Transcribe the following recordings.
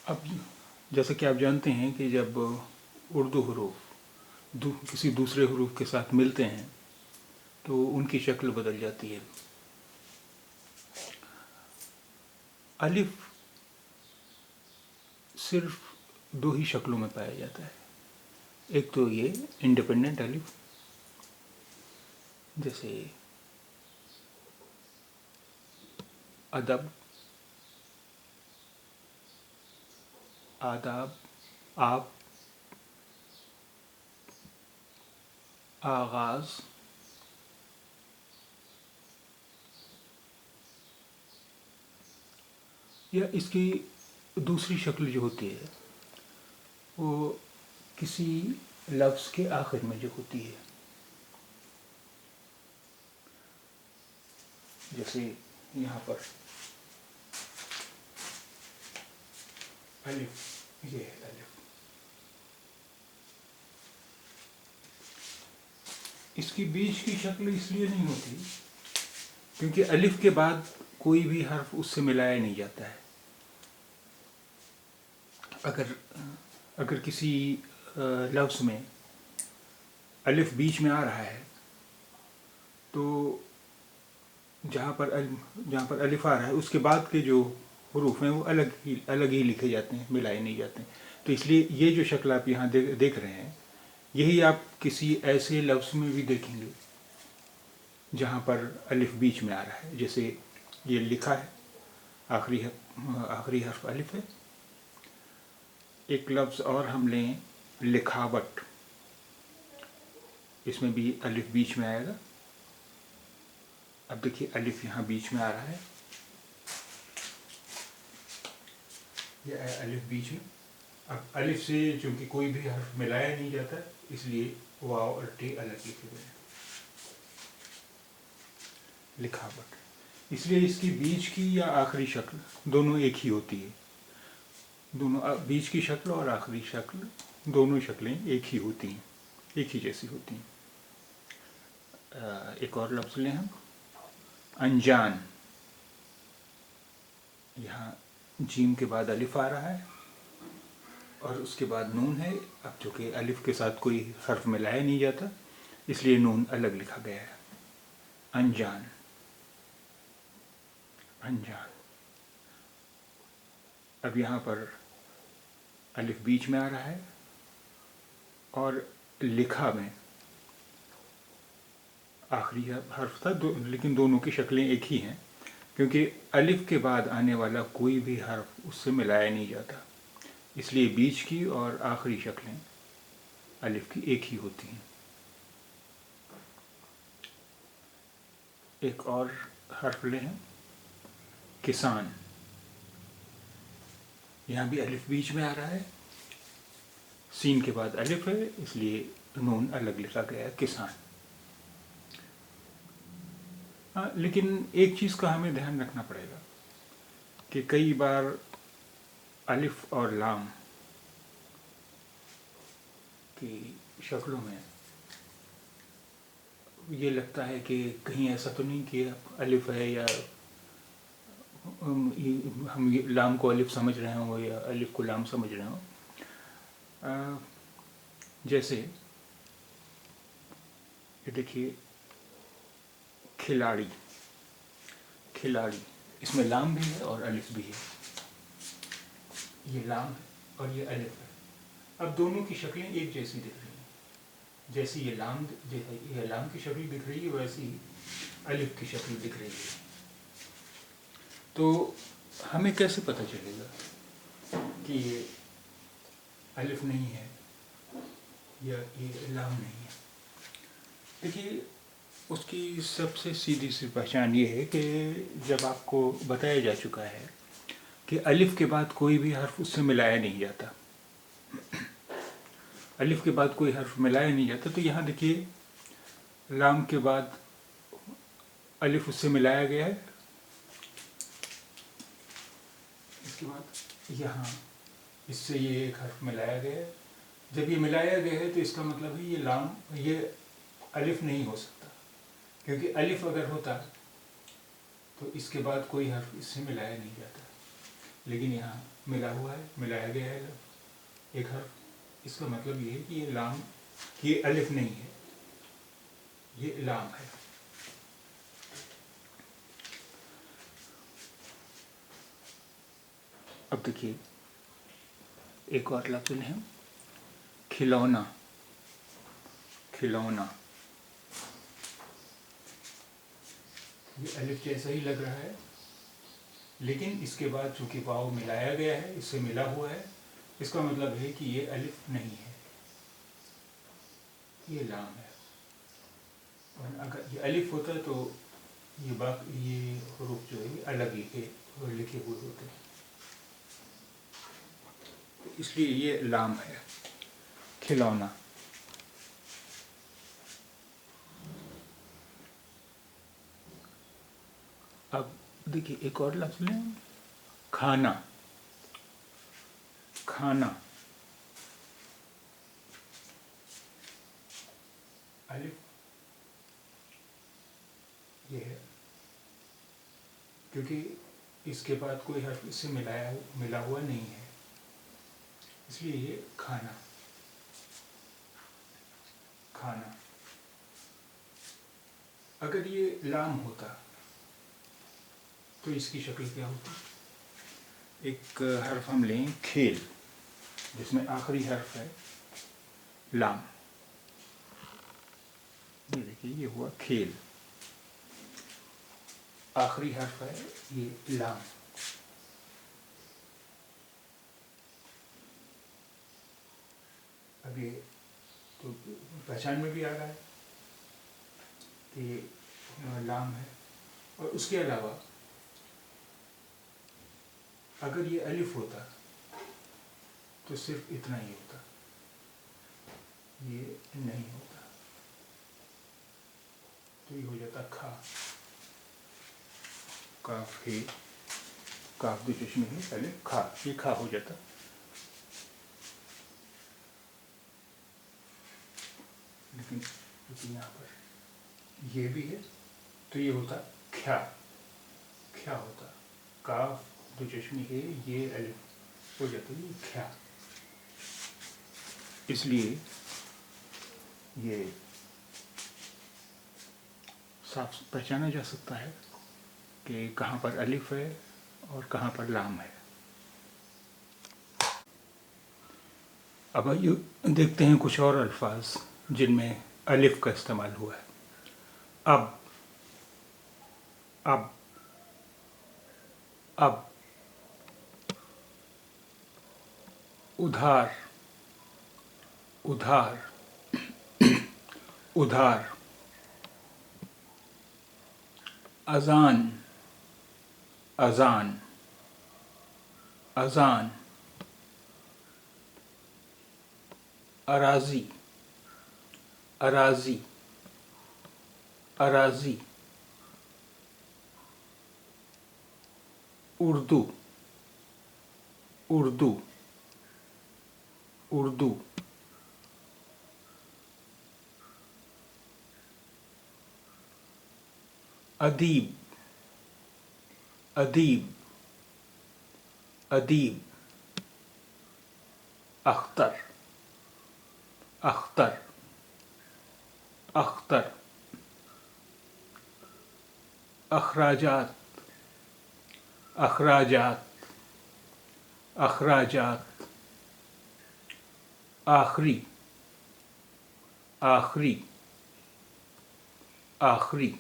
اب جیسا کہ آپ جانتے ہیں کہ جب اردو حروف کسی دوسرے حروف کے ساتھ ملتے ہیں تو ان کی شکل بدل جاتی ہے. الف صرف دو ہی شکلوں میں پایا جاتا ہے. ایک تو یہ انڈیپینڈنٹ الف، جیسے ادب، آداب، آپ، آغاز. یا اس کی دوسری شکل جو ہوتی ہے وہ کسی لفظ کے آخر میں جو ہوتی ہے، جیسے یہاں پر الف، یہ ہے الف. اس کی بیچ کی شکل اس لیے نہیں ہوتی کیونکہ الف کے بعد کوئی بھی حرف اس سے ملایا نہیں جاتا ہے. اگر کسی لفظ میں الف بیچ میں آ رہا ہے تو جہاں پر الف آ رہا ہے اس کے بعد کے جو حروف ہیں وہ الگ ہی لکھے جاتے ہیں، ملائے نہیں جاتے ہیں. تو اس لیے یہ جو شکل آپ یہاں دیکھ رہے ہیں، یہی آپ کسی ایسے لفظ میں بھی دیکھیں گے جہاں پر الف بیچ میں آ رہا ہے. جیسے یہ لکھا ہے، آخری حرف الف ہے. ایک لفظ اور ہم لیں، لکھاوٹ، اس میں بھی الف بیچ میں آئے گا. اب دیکھیے الف یہاں بیچ میں آ رہا ہے، یہ ہے الف بیچ میں. اب الف سے چونکہ کوئی بھی حرف ملایا نہیں جاتا اس لیے واو اور ٹی الگ لکھے گئے ہیں. لکھاوٹ، اس لیے اس کی بیچ کی یا آخری شکل دونوں ایک ہی ہوتی ہے. دونوں بیچ کی شکل اور آخری شکل دونوں شکلیں ایک ہی ہوتی ہیں، ایک ہی جیسی ہوتی ہیں. ایک اور لفظ لیں ہم، انجان. یہاں جیم کے بعد الف آ رہا ہے اور اس کے بعد نون ہے. اب چونکہ الف کے ساتھ کوئی حرف ملایا نہیں جاتا اس لیے نون الگ لکھا گیا ہے. انجان، انجان. اب یہاں پر الف بیچ میں آ رہا ہے اور لکھا میں آخری حرف تھا، لیکن دونوں کی شکلیں ایک ہی ہیں کیونکہ الف کے بعد آنے والا کوئی بھی حرف اس سے ملایا نہیں جاتا. اس لیے بیچ کی اور آخری شکلیں الف کی ایک ہی ہوتی ہیں. ایک اور حرف لیں، کسان. یہاں بھی الف بیچ میں آ رہا ہے، سین کے بعد الف ہے اس لیے نون الگ لکھا گیا ہے، کسان. لیکن ایک چیز کا ہمیں دھیان رکھنا پڑے گا کہ کئی بار الف اور لام کی شکلوں میں یہ لگتا ہے کہ کہیں ایسا تو نہیں کہ الف ہے یا ہم لام کو الف سمجھ رہے ہوں یا الف کو لام سمجھ رہے ہوں. جیسے یہ دیکھیے، کھلاڑی، کھلاڑی، اس میں لام بھی ہے اور الف بھی ہے. یہ لام ہے اور یہ الف ہے. اب دونوں کی شکلیں ایک جیسی دکھ رہی ہیں. جیسی یہ لام کی شکل دکھ رہی ہے ویسی ہی الف کی شکل دکھ رہی ہے. تو ہمیں کیسے پتہ چلے گا کہ یہ الف نہیں ہے یا یہ لام نہیں ہے؟ دیکھیے، اس کی سب سے سیدھی سی پہچان یہ ہے کہ جب آپ کو بتایا جا چکا ہے کہ الف کے بعد کوئی بھی حرف اس سے ملایا نہیں جاتا، الف کے بعد کوئی حرف ملایا نہیں جاتا، تو یہاں دیکھیے لام کے بعد الف اس سے ملایا گیا ہے. اس کے بعد یہاں اس سے یہ ایک حرف ملایا گیا ہے. جب یہ ملایا گیا ہے تو اس کا مطلب ہے یہ الف نہیں ہو سکتا، کیونکہ الف اگر ہوتا تو اس کے بعد کوئی حرف اس سے ملایا نہیں جاتا. لیکن یہاں ملا ہوا ہے، ملایا گیا ہے ایک حرف. اس کا مطلب یہ ہے کہ یہ لام، یہ الف نہیں ہے، یہ لام ہے. اب دیکھیے ایک اور لفظ لیں، کھلونا. کھلونا یہ الف جیسا ہی لگ رہا ہے، لیکن اس کے بعد چونکہ واو ملایا گیا ہے، اس سے ملا ہوا ہے، اس کا مطلب ہے کہ یہ الف نہیں ہے، یہ لام ہے. اور اگر یہ الف ہوتا تو یہ حروف جو ہے الگ لکھے ہوئے ہوتے ہیں. اس لیے یہ لام ہے، کھلونا. اب دیکھیے ایک اور لفظ لیں، کھانا. کھانا الف یہ ہے، کیونکہ اس کے بعد کوئی حرف اس سے ملا ہوا نہیں ہے، اس لیے یہ کھانا. کھانا. اگر یہ لام ہوتا تو اس کی شکل کیا ہوتی؟ ایک حرف ہم لیں، کھیل، جس میں آخری حرف ہے لام. یہ دیکھیے یہ ہوا کھیل، آخری حرف ہے یہ لام. اب یہ تو پہچان میں بھی آ رہا ہے کہ یہ لام ہے. اور اس کے علاوہ اگر یہ الف ہوتا تو صرف اتنا ہی ہوتا، یہ نہیں ہوتا، تو یہ ہو جاتا کھا. کاف ہے، کاف دو چشمے ہے، پہلے کھا، یہ کھا ہو جاتا. لیکن یہاں پر یہ بھی ہے تو یہ ہوتا کھیا. کھیا ہوتا، کاف دو چشمی ہے، یہ الف ہو جاتا ہے کھیا. اس لیے یہ صاف پہچانا جا سکتا ہے کہ کہاں پر الف ہے اور کہاں پر لام ہے. اب آئیے دیکھتے ہیں کچھ اور الفاظ جن میں الف کا استعمال ہوا ہے. اب اب اب ادھار ادھار ادھار اذان اذان اذان اراضی اراضی اراضی اردو اردو اردو ادیب ادیب ادیب اختر اختر اختر اخراجات اخراجات اخراجات آخری آخری آخری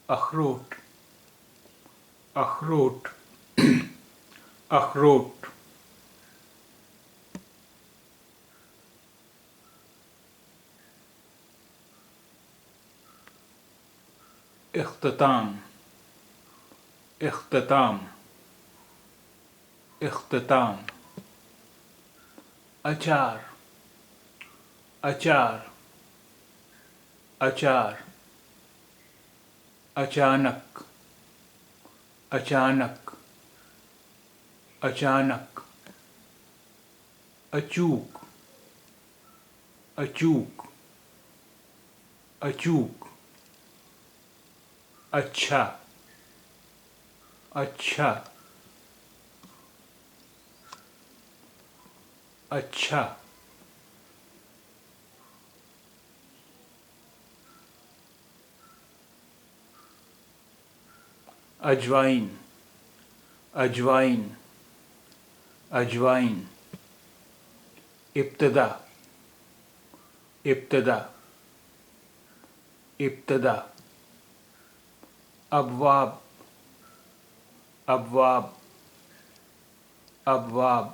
اخروٹ اخروٹ اخروٹ اختتام اختتام اختتام اچار اچار اچار اچانک اچانک اچانک اچوک اچوک اچوک اچھا اچھا اچھا، اجوائن، اجوائن، اجوائن، ابتدا، ابتدا، ابتدا، ابواب، ابواب، ابواب،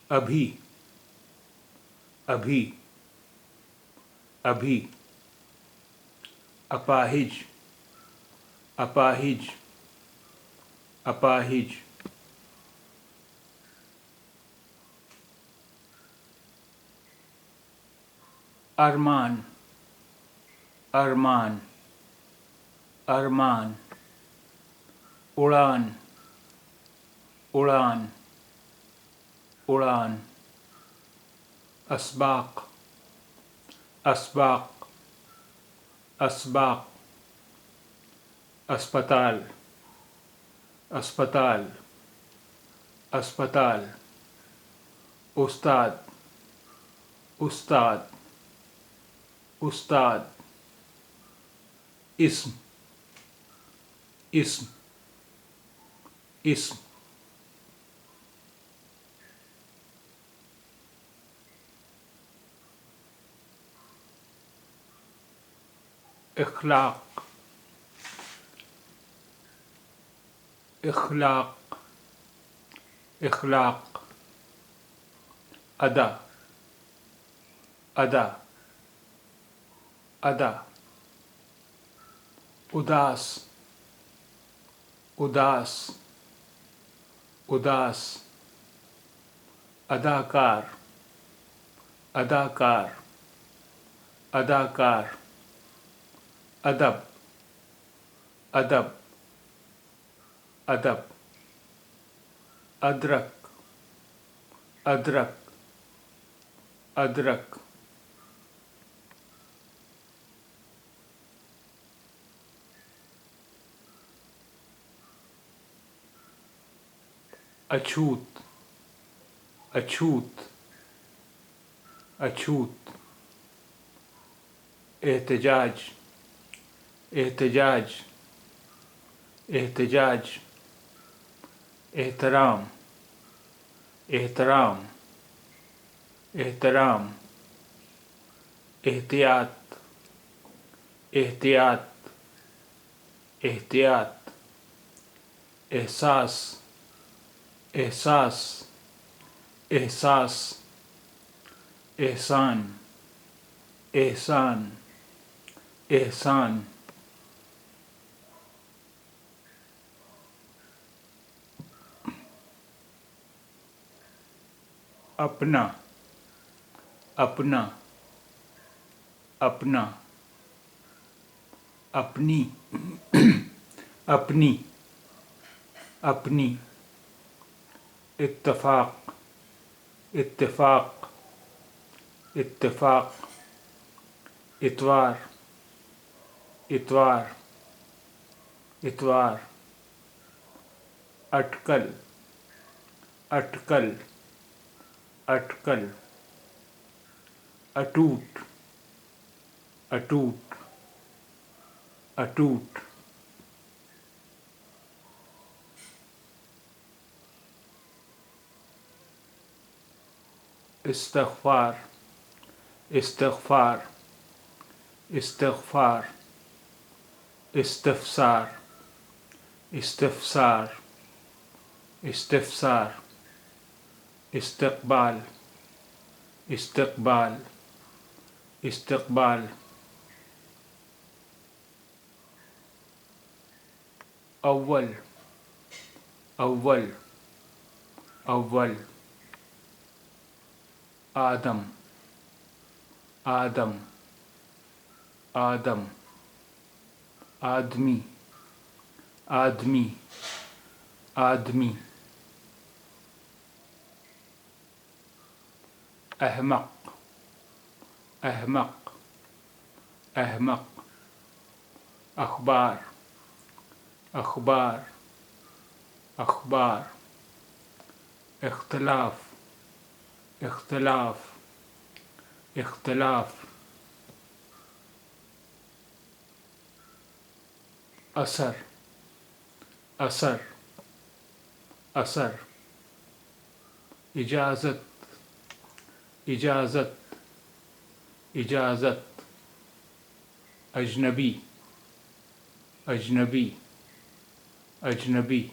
ابھی، ابھی، ابھی، اپاہج، اپاہج، اپاہج، ارمان، ارمان، ارمان، اڑان، اڑان، اڑان، اسباق، اسباق، اسباق، اسپتال، اسپتال، اسپتال، استاد، استاد، استاد، اسم، اسم، اسم، اخلاق، اخلاق، اخلاق، ادا، ادا، ادا، اداس، اداس، اداس، اداکار، اداکار، اداکار، ادب، ادب، ادب، ادرک، ادرک، ادرک، اچھوت، اچھوت، اچھوت، احتجاج، احتجاج، احتجاج، احترام، احترام، احترام، احتیاط، احتیاط، احتیاط، احساس، احساس، احساس، احسان، احسان، احسان، اپنا، اپنا، اپنا، اپنی، اپنی، اپنی، اتفاق، اتفاق، اتفاق، اتوار، اتوار، اتوار، اٹکل، اٹکل، اٹکل، اٹوٹ، اٹوٹ، اٹوٹ، استغفار، استغفار، استغفار، استفسار، استفسار، استفسار، استقبال، استقبال، استقبال، اول، اول، اول، آدم، آدم، آدم، آدمی، آدمی، آدمی، احمق، احمق، احمق، اخبار، اخبار، اخبار، اختلاف، اختلاف اختلاف اثر اثر اثر اجازت اجازت اجازت اجنبی اجنبی اجنبی